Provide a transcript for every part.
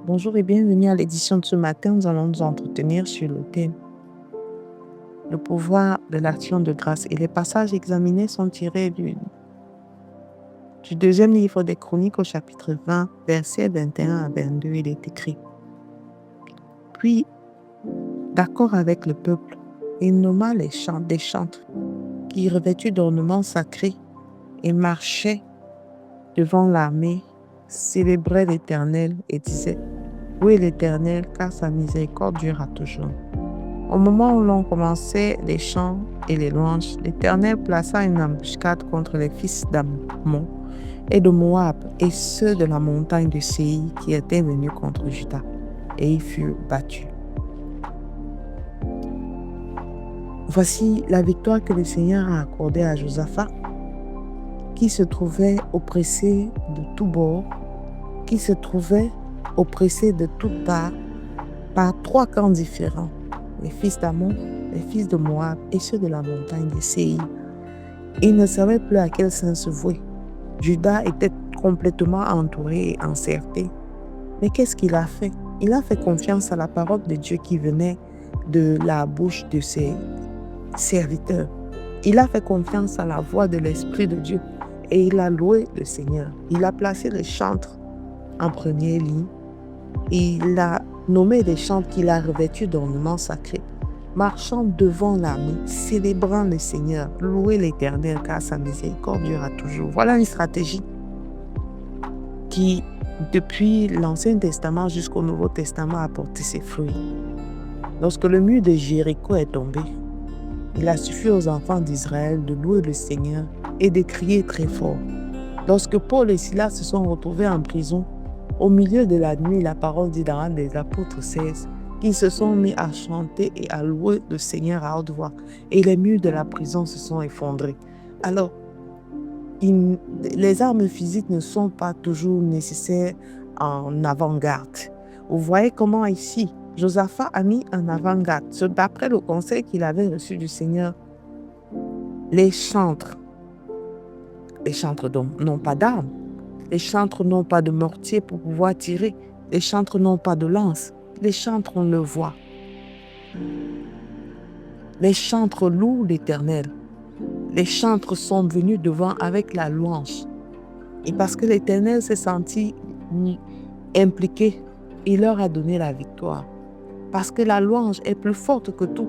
Bonjour et bienvenue à l'édition de ce matin. Nous allons nous entretenir sur le thème le pouvoir de l'action de grâce. Et les passages examinés sont tirés du deuxième livre des Chroniques au chapitre 20, versets 21 à 22. Il est écrit: Puis, d'accord avec le peuple, il nomma des chantres qui, revêtus d'ornements sacrés et marchaient devant l'armée, célébraient l'Éternel et disaient: Louez l'Éternel, car sa miséricorde durera toujours. Au moment où l'on commençait les chants et les louanges, l'Éternel plaça une embuscade contre les fils d'Ammon et de Moab et ceux de la montagne de Séir qui étaient venus contre Juda, et ils furent battus. Voici la victoire que le Seigneur a accordée à Josaphat, qui se trouvait oppressé de tous bords, qui se trouvait oppressé de toutes parts par trois camps différents: les fils d'Ammon, les fils de Moab et ceux de la montagne de Séir. Il ne savait plus à quel sens se vouer. Juda était complètement entouré et encerclé. Mais qu'est-ce qu'il a fait? Il a fait confiance à la parole de Dieu qui venait de la bouche de ses serviteurs. Il a fait confiance à la voix de l'Esprit de Dieu et il a loué le Seigneur. Il a placé les chantres en première ligne. Il a nommé des chantres qu'il a revêtus d'ornements sacrés, marchant devant l'armée, célébrant le Seigneur, louer l'Éternel car sa miséricorde durera toujours. Voilà une stratégie qui, depuis l'Ancien Testament jusqu'au Nouveau Testament, a porté ses fruits. Lorsque le mur de Jéricho est tombé, il a suffi aux enfants d'Israël de louer le Seigneur et de crier très fort. Lorsque Paul et Silas se sont retrouvés en prison, au milieu de la nuit, la parole dit dans Actes des Apôtres 16 qu'ils se sont mis à chanter et à louer le Seigneur à haute voix, et les murs de la prison se sont effondrés. Alors, les armes physiques ne sont pas toujours nécessaires en avant-garde. Vous voyez comment ici, Josaphat a mis en avant-garde, d'après le conseil qu'il avait reçu du Seigneur, les chantres n'ont pas d'armes. Les chantres n'ont pas de mortier pour pouvoir tirer. Les chantres n'ont pas de lance. Les chantres ont le voix. Les chantres louent l'Éternel. Les chantres sont venus devant avec la louange. Et parce que l'Éternel s'est senti impliqué, il leur a donné la victoire. Parce que la louange est plus forte que tout.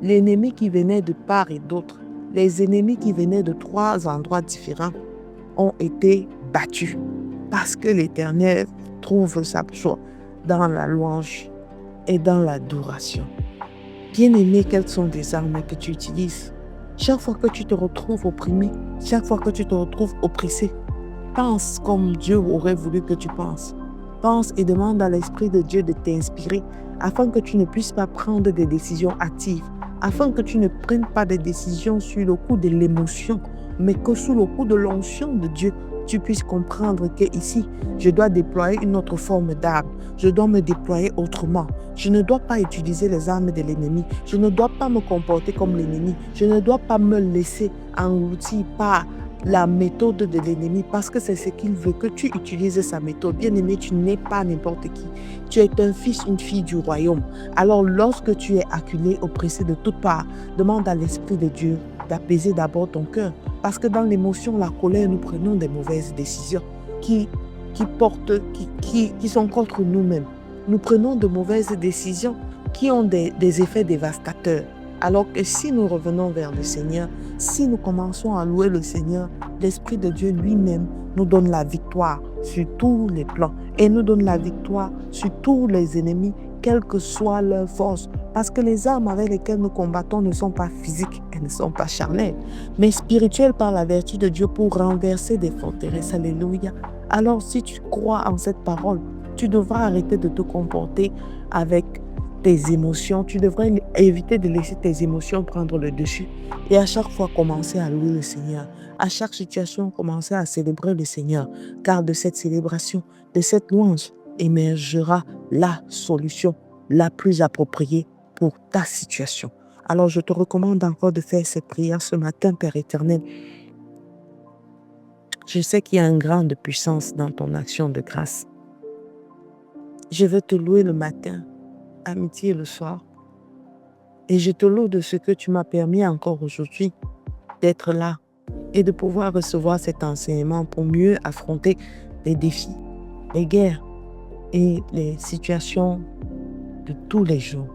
L'ennemi qui venait de part et d'autre, les ennemis qui venaient de trois endroits différents, ont été battus. Parce que l'Éternel trouve sa joie dans la louange et dans l'adoration. Bien-aimé, quelles sont les armes que tu utilises? Chaque fois que tu te retrouves opprimé, chaque fois que tu te retrouves oppressé, pense comme Dieu aurait voulu que tu penses. Pense et demande à l'Esprit de Dieu de t'inspirer afin que tu ne puisses pas prendre des décisions actives, afin que tu ne prennes pas des décisions sur le coup de l'émotion, mais que sous le coup de l'onction de Dieu, tu puisses comprendre que ici, je dois déployer une autre forme d'arme. Je dois me déployer autrement. Je ne dois pas utiliser les armes de l'ennemi. Je ne dois pas me comporter comme l'ennemi. Je ne dois pas me laisser engloutir par la méthode de l'ennemi parce que c'est ce qu'il veut, que tu utilises sa méthode. Bien-aimé, tu n'es pas n'importe qui. Tu es un fils, une fille du royaume. Alors lorsque tu es acculé, oppressé de toutes parts, demande à l'Esprit de Dieu d'apaiser d'abord ton cœur. Parce que dans l'émotion, la colère, nous prenons des mauvaises décisions qui sont contre nous-mêmes. Nous prenons de mauvaises décisions qui ont des effets dévastateurs. Alors que si nous revenons vers le Seigneur, si nous commençons à louer le Seigneur, l'Esprit de Dieu lui-même nous donne la victoire sur tous les plans et nous donne la victoire sur tous les ennemis, quelle que soit leur force. Parce que les armes avec lesquelles nous combattons ne sont pas physiques, elles ne sont pas charnelles, mais spirituelles par la vertu de Dieu pour renverser des forteresses. Alléluia. Alors si tu crois en cette parole, tu devras arrêter de te comporter avec tes émotions. Tu devrais éviter de laisser tes émotions prendre le dessus. Et à chaque fois, commencer à louer le Seigneur. À chaque situation, commencer à célébrer le Seigneur. Car de cette célébration, de cette louange, émergera la solution la plus appropriée pour ta situation. Alors, je te recommande encore de faire cette prière ce matin, Père éternel. Je sais qu'il y a une grande puissance dans ton action de grâce. Je veux te louer le matin, à midi et le soir. Et je te loue de ce que tu m'as permis encore aujourd'hui d'être là et de pouvoir recevoir cet enseignement pour mieux affronter les défis, les guerres et les situations de tous les jours.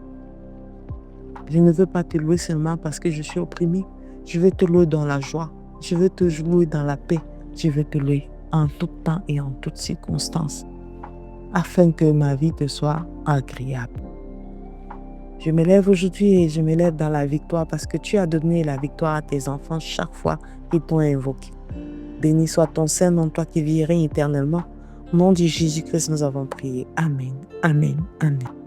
Je ne veux pas te louer seulement parce que je suis opprimée. Je veux te louer dans la joie. Je veux te louer dans la paix. Je veux te louer en tout temps et en toutes circonstances, afin que ma vie te soit agréable. Je me lève aujourd'hui et je me lève dans la victoire parce que tu as donné la victoire à tes enfants chaque fois qu'ils t'ont invoqué. Béni soit ton Saint-Nom, toi qui vis et règnes éternellement. Au nom de Jésus-Christ, nous avons prié. Amen, amen, amen.